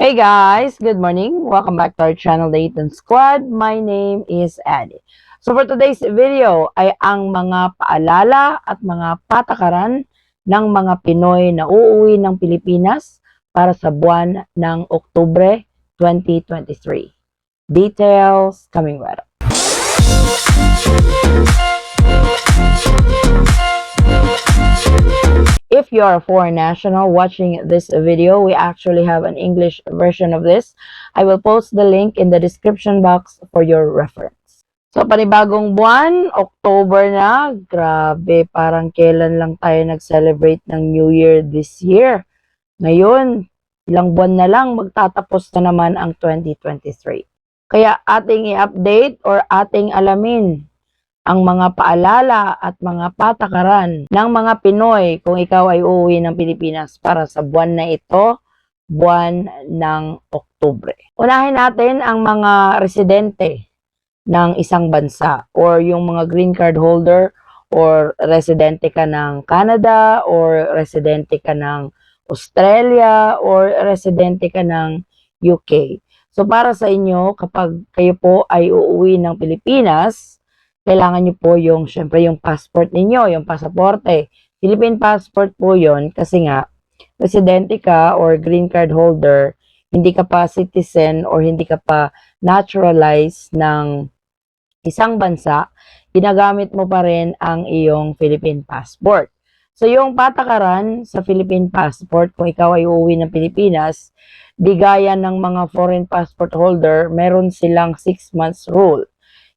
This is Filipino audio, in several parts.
Hey guys, good morning. Welcome back to our channel, The Eaton Squad. My name is Addie. So for today's video ay ang mga paalala at mga patakaran ng mga Pinoy na uuwi ng Pilipinas para sa buwan ng Oktubre 2023. Details coming right up. If you are a foreign national watching this video, we actually have an English version of this. I will post the link in the description box for your reference. So, panibagong buwan, October na. Grabe, parang kailan lang tayo nag-celebrate ng New Year this year. Ngayon, ilang buwan na lang, magtatapos na naman ang 2023. Kaya ating i-update or ating alamin ang mga paalala at mga patakaran ng mga Pinoy kung ikaw ay uuwi ng Pilipinas para sa buwan na ito, buwan ng Oktubre. Unahin natin ang mga residente ng isang bansa or yung mga green card holder or residente ka ng Canada or residente ka ng Australia or residente ka ng UK. So para sa inyo, kapag kayo po ay uuwi ng Pilipinas, kailangan nyo po yung, syempre, yung passport ninyo, yung pasaporte. Philippine passport po yon kasi nga, residente ka or green card holder, hindi ka pa citizen or hindi ka pa naturalized ng isang bansa, ginagamit mo pa rin ang iyong Philippine passport. So, yung patakaran sa Philippine passport, kung ikaw ay uuwi ng Pilipinas, di gaya ng mga foreign passport holder, meron silang 6 months rule.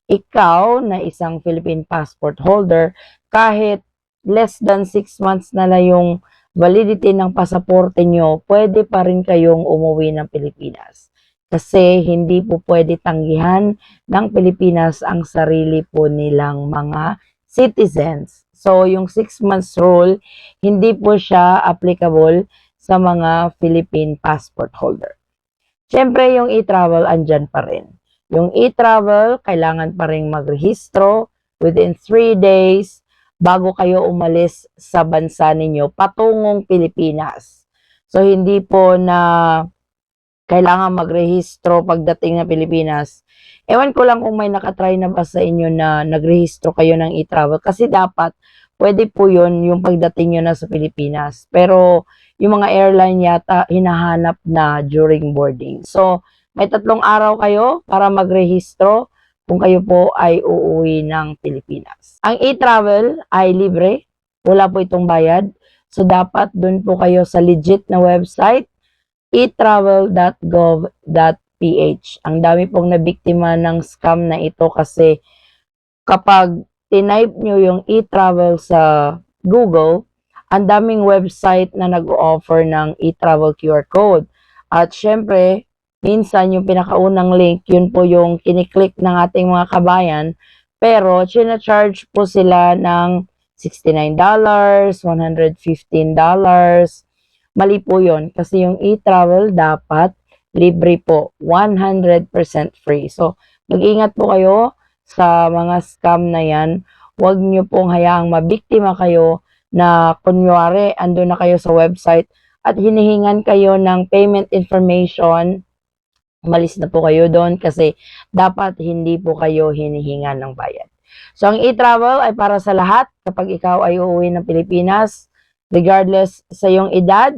Ikaw na isang Philippine passport holder, kahit less than 6 months na lang yung validity ng pasaporte nyo, pwede pa rin kayong umuwi ng Pilipinas. Kasi hindi po pwede tanggihan ng Pilipinas ang sarili po nilang mga citizens. So, yung 6 months rule, hindi po siya applicable sa mga Philippine passport holder. Siyempre, yung e-travel andyan pa rin. Yung e-travel, kailangan pa rin magrehistro within 3 days bago kayo umalis sa bansa ninyo patungong Pilipinas. So, hindi po na kailangan magrehistro pagdating na Pilipinas. Ewan ko lang kung may nakatry na ba sa inyo na nagrehistro kayo ng e-travel. Kasi dapat, pwede po yun yung pagdating nyo na sa Pilipinas. Pero, yung mga airline yata, hinahanap na during boarding. So, may 3 araw kayo para magrehistro kung kayo po ay uuwi ng Pilipinas. Ang e-travel ay libre. Wala po itong bayad. So, dapat dun po kayo sa legit na website, etravel.gov.ph. Ang dami pong nabiktima ng scam na ito kasi kapag tinype nyo yung e-travel sa Google, ang daming website na nag-offer ng e-travel QR code. At syempre, minsan yung pinakaunang link, yun po yung kiniklik ng ating mga kabayan, pero charge po sila ng $69, $115. Mali po yun kasi yung e-travel dapat libre po, 100% free. So, mag-ingat po kayo sa mga scam na yan. Huwag nyo pong hayaang mabiktima kayo na kunwari ando na kayo sa website at hinihingan kayo ng payment information. Umalis na po kayo doon kasi dapat hindi po kayo hinihingan ng bayad. So, ang e-travel ay para sa lahat kapag ikaw ay uuwi ng Pilipinas, regardless sa iyong edad,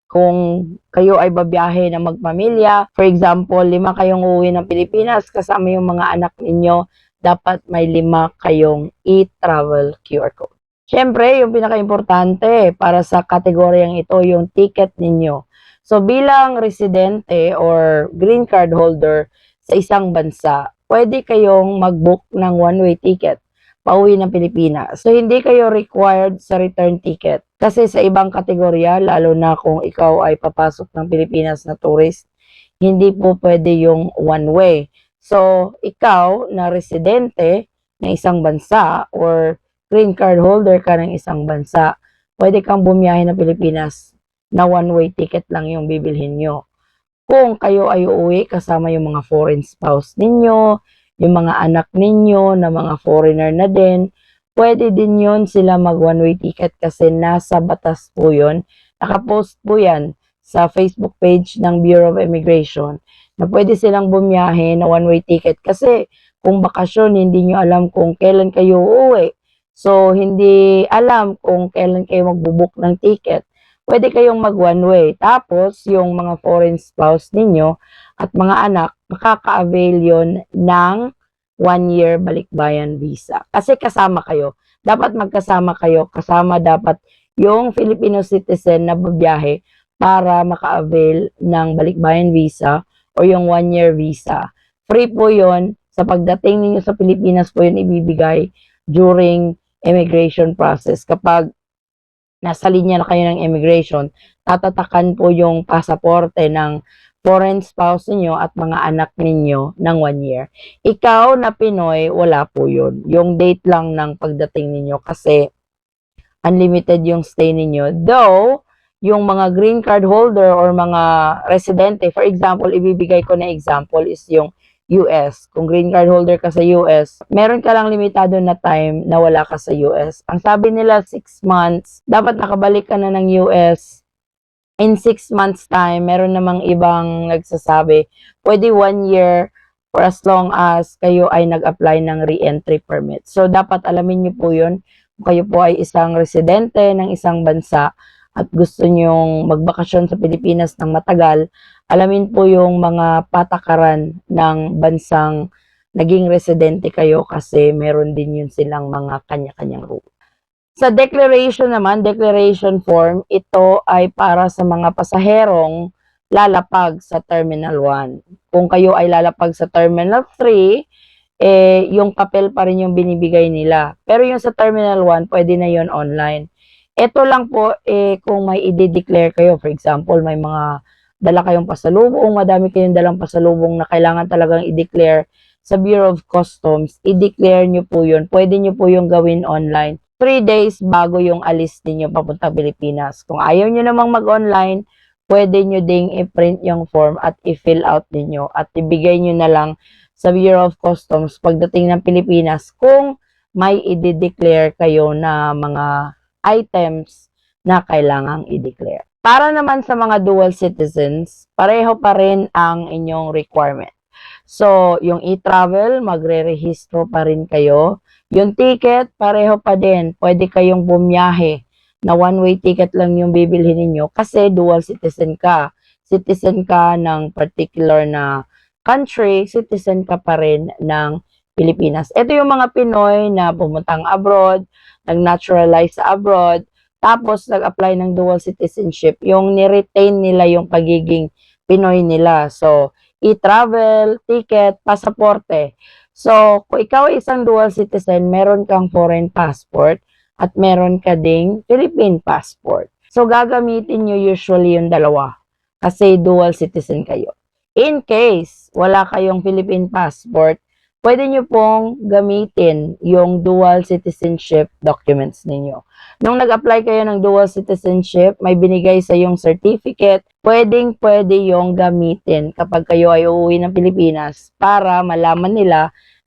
kung kayo ay babiyahe na magpamilya, for example, 5 kayong uuwi ng Pilipinas, kasama yung mga anak ninyo, dapat may 5 kayong e-travel QR code. Siyempre, yung pinaka-importante para sa kategoryang ito, yung ticket ninyo. So, bilang residente or green card holder sa isang bansa, pwede kayong mag-book ng one-way ticket pauwi ng Pilipinas. So, hindi kayo required sa return ticket. Kasi sa ibang kategorya, lalo na kung ikaw ay papasok ng Pilipinas na tourist, hindi po pwede yung one-way. So, ikaw na residente ng isang bansa or green card holder ka ng isang bansa, pwede kang bumiyahe ng Pilipinas na one-way ticket lang yung bibilhin nyo. Kung kayo ay uuwi kasama yung mga foreign spouse ninyo, yung mga anak ninyo na mga foreigner na din, pwede din yun sila mag one-way ticket kasi nasa batas po yun. Nakapost po yan sa Facebook page ng Bureau of Immigration na pwede silang bumiyahe na one-way ticket kasi kung bakasyon, hindi nyo alam kung kailan kayo uuwi. So, hindi alam kung kailan kayo magbubook ng ticket. Pwede kayong mag one-way. Tapos, yung mga foreign spouse ninyo at mga anak, makaka-avail yon ng 1-year balikbayan visa. Kasi kasama kayo. Dapat magkasama kayo. Kasama dapat yung Filipino citizen na babiyahe para maka-avail ng balikbayan visa o yung 1-year visa. Free po yon. Sa pagdating ninyo sa Pilipinas po yun ibibigay during immigration process. Kapag nasa linya na kayo ng immigration, tatatakan po yung pasaporte ng foreign spouse niyo at mga anak ninyo ng 1 year. Ikaw na Pinoy, wala po yun. Yung date lang ng pagdating ninyo kasi unlimited yung stay ninyo. Though, yung mga green card holder or mga residente, for example, ibibigay ko na example is yung US. Kung green card holder ka sa US, meron ka lang limitado na time na wala ka sa US. Ang sabi nila 6 months, dapat nakabalik ka na ng US in 6 months time. Meron namang ibang nagsasabi, pwede 1 year for as long as kayo ay nag-apply ng re-entry permit. So, dapat alamin nyo po yun. Kung kayo po ay isang residente ng isang bansa at gusto nyong magbakasyon sa Pilipinas ng matagal, alamin po yung mga patakaran ng bansang naging residente kayo kasi meron din yun silang mga kanya-kanyang rule. Sa declaration naman, declaration form, ito ay para sa mga pasaherong lalapag sa Terminal 1. Kung kayo ay lalapag sa Terminal 3, yung papel pa rin yung binibigay nila. Pero yung sa Terminal 1, pwede na yon online. Ito lang po, kung may i-declare kayo, for example, may mga dala kayong pasalubong, madami kayong dalang pasalubong na kailangan talagang i-declare sa Bureau of Customs, i-declare nyo po yun. Pwede nyo po yung gawin online. 3 days bago yung alis ninyo papunta Pilipinas. Kung ayaw nyo namang mag-online, pwede nyo ding i-print yung form at i-fill out ninyo at ibigay nyo na lang sa Bureau of Customs pagdating ng Pilipinas kung may i-declare kayo na mga items na kailangang i-declare. Para naman sa mga dual citizens, pareho pa rin ang inyong requirement. So, yung e-travel, magre-rehistro pa rin kayo. Yung ticket, pareho pa din. Pwede kayong bumiyahe na one-way ticket lang yung bibilhin ninyo kasi dual citizen ka. Citizen ka ng particular na country, citizen ka pa rin ng Pilipinas. Ito yung mga Pinoy na pumuntang abroad, nag-naturalize sa abroad, tapos nag-apply ng dual citizenship, yung ni-retain nila yung pagiging Pinoy nila. So, e-travel, ticket, pasaporte. So, kung ikaw ay isang dual citizen, meron kang foreign passport at meron ka ding Philippine passport. So, gagamitin nyo usually yung dalawa kasi dual citizen kayo. In case wala kayong Philippine passport, pwede nyo pong gamitin yung dual citizenship documents ninyo. Nung nag-apply kayo ng dual citizenship, may binigay sa yung certificate, pwede yung gamitin kapag kayo ay uuwi ng Pilipinas para malaman nila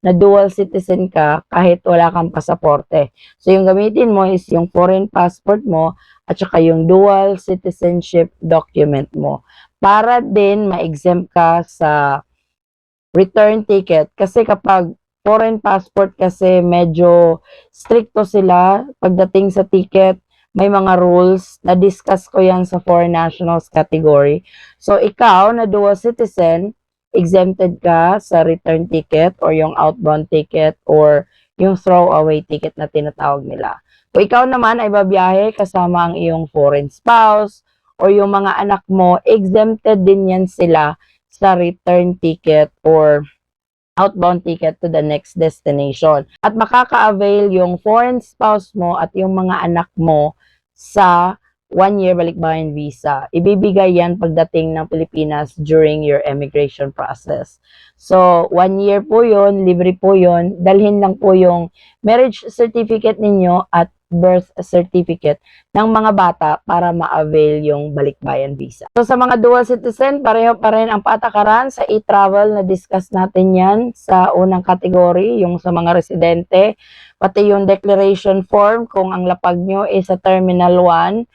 na dual citizen ka kahit wala kang pasaporte. So, yung gamitin mo is yung foreign passport mo at saka yung dual citizenship document mo para din ma-exempt ka sa return ticket. Kasi kapag foreign passport kasi medyo stricto sila pagdating sa ticket. May mga rules, na-discuss ko yan sa foreign nationals category. So, ikaw na dual citizen, exempted ka sa return ticket or yung outbound ticket or yung throwaway ticket na tinatawag nila. Kung ikaw naman ay babiyahe kasama ang iyong foreign spouse or yung mga anak mo, exempted din yan sila sa return ticket or outbound ticket to the next destination. At makaka-avail yung foreign spouse mo at yung mga anak mo sa 1-year balikbayan visa. Ibibigay yan pagdating ng Pilipinas during your immigration process. So, 1 year po yun, libre po yun. Dalhin lang po yung marriage certificate ninyo at birth certificate ng mga bata para ma-avail yung balikbayan visa. So, sa mga dual citizen, pareho pa rin ang patakaran sa e-travel na discuss natin yan sa unang kategory, yung sa mga residente, pati yung declaration form kung ang lapag nyo is sa Terminal 1,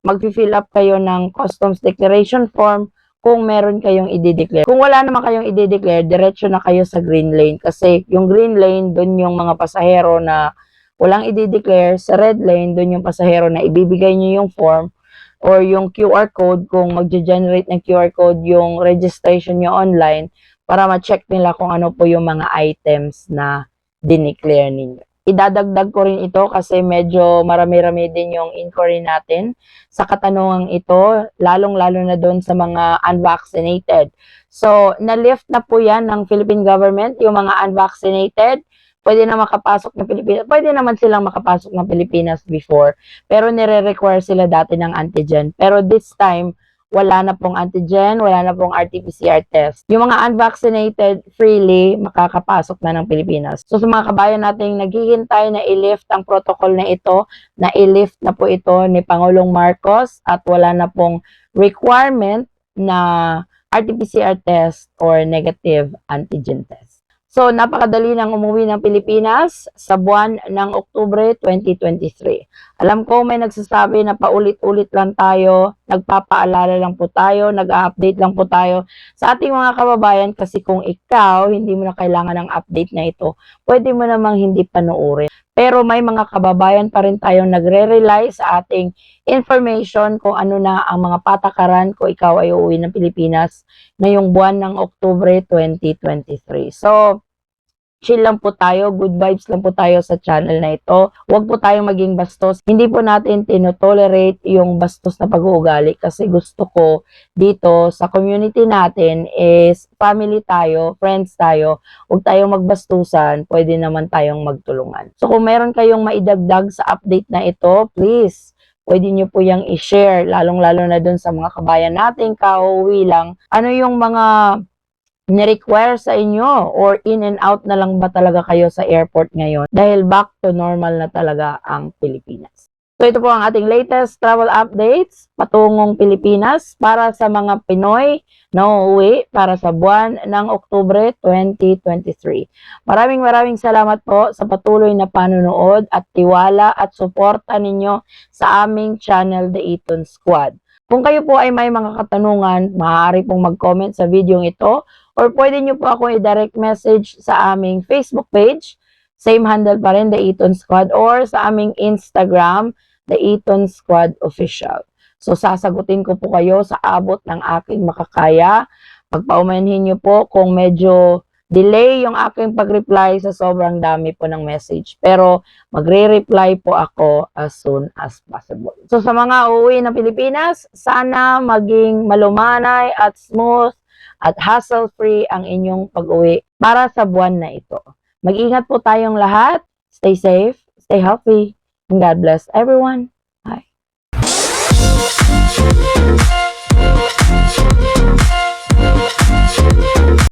mag-fill up kayo ng customs declaration form kung meron kayong i-declare. Kung wala naman kayong i-declare, diretso na kayo sa green lane. Kasi yung green lane, dun yung mga pasahero na walang i-declare. Sa red lane, dun yung pasahero na ibibigay nyo yung form or yung QR code kung magge-generate ng QR code yung registration nyo online para ma-check nila kung ano po yung mga items na dineclare ninyo. Idadagdag ko rin ito kasi medyo marami-rami din yung inquiry natin sa katanungang ito, lalong-lalo na doon sa mga unvaccinated. So, na-lift na po yan ng Philippine government, yung mga unvaccinated, pwede na makapasok ng Pilipinas. Pwede naman silang makapasok ng Pilipinas before, pero nire-require sila dati ng antigen. Pero this time, wala na pong antigen, wala na pong RT-PCR test. Yung mga unvaccinated, freely makakapasok na ng Pilipinas. So sa mga kabayan nating naghihintay na i-lift ang protocol na ito, na i-lift na po ito ni Pangulong Marcos at wala na pong requirement na RT-PCR test or negative antigen test. So, napakadali nang umuwi ng Pilipinas sa buwan ng Oktubre 2023. Alam ko may nagsasabi na paulit-ulit lang tayo, nagpapaalala lang po tayo, nag-update lang po tayo sa ating mga kababayan kasi kung ikaw hindi mo na kailangan ng update na ito, pwede mo namang hindi panoorin. Pero may mga kababayan pa rin tayong nagre-rely sa ating information kung ano na ang mga patakaran kung ikaw ay uuwi ng Pilipinas ngayong buwan ng Oktubre 2023. So, chill lang po tayo, good vibes lang po tayo sa channel na ito. Huwag po tayong maging bastos. Hindi po natin tinotolerate yung bastos na pag-uugali kasi gusto ko dito sa community natin is family tayo, friends tayo. Huwag tayong magbastusan, pwede naman tayong magtulungan. So kung meron kayong maidagdag sa update na ito, please, pwede nyo po yung i-share, lalong-lalo na dun sa mga kabayan natin, kauwi lang. Ano yung mga ni-require sa inyo or in and out na lang ba talaga kayo sa airport ngayon dahil back to normal na talaga ang Pilipinas. So ito po ang ating latest travel updates patungong Pilipinas para sa mga Pinoy na uuwi para sa buwan ng Oktubre 2023. Maraming salamat po sa patuloy na panonood at tiwala at suporta ninyo sa aming channel The Eton Squad. Kung kayo po ay may mga katanungan, maaari pong mag-comment sa video ito or pwede nyo po ako i-direct message sa aming Facebook page, same handle pa rin, The Eton Squad, or sa aming Instagram, The Eton Squad Official. So, sasagutin ko po kayo sa abot ng aking makakaya. Pagpaumanhin nyo po kung medyo delay yung aking pag-reply sa sobrang dami po ng message. Pero, magre-reply po ako as soon as possible. So, sa mga uuwi ng Pilipinas, sana maging malumanay at smooth at hassle-free ang inyong pag-uwi para sa buwan na ito. Mag-ingat po tayong lahat. Stay safe, stay healthy, and God bless everyone.